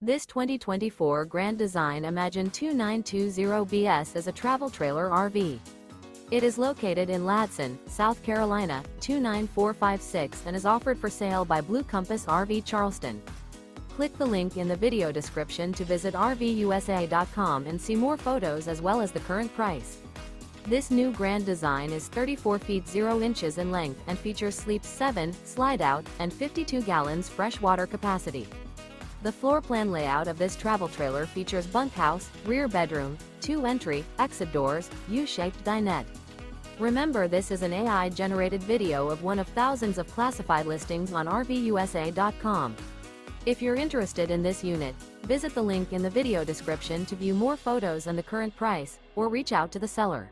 This 2024 Grand Design Imagine 2920BS is a travel trailer RV. It is located in Ladson, South Carolina, 29456 and is offered for sale by Blue Compass RV Charleston. Click the link in the video description to visit RVUSA.com and see more photos as well as the current price. This new Grand Design is 34 feet 0 inches in length and features sleep 7, slide-out, and 52 gallons fresh water capacity. The floor plan layout of this travel trailer features bunkhouse, rear bedroom, 2 entry, exit doors, U-shaped dinette. Remember, this is an AI-generated video of one of thousands of classified listings on RVUSA.com. If you're interested in this unit, visit the link in the video description to view more photos and the current price, or reach out to the seller.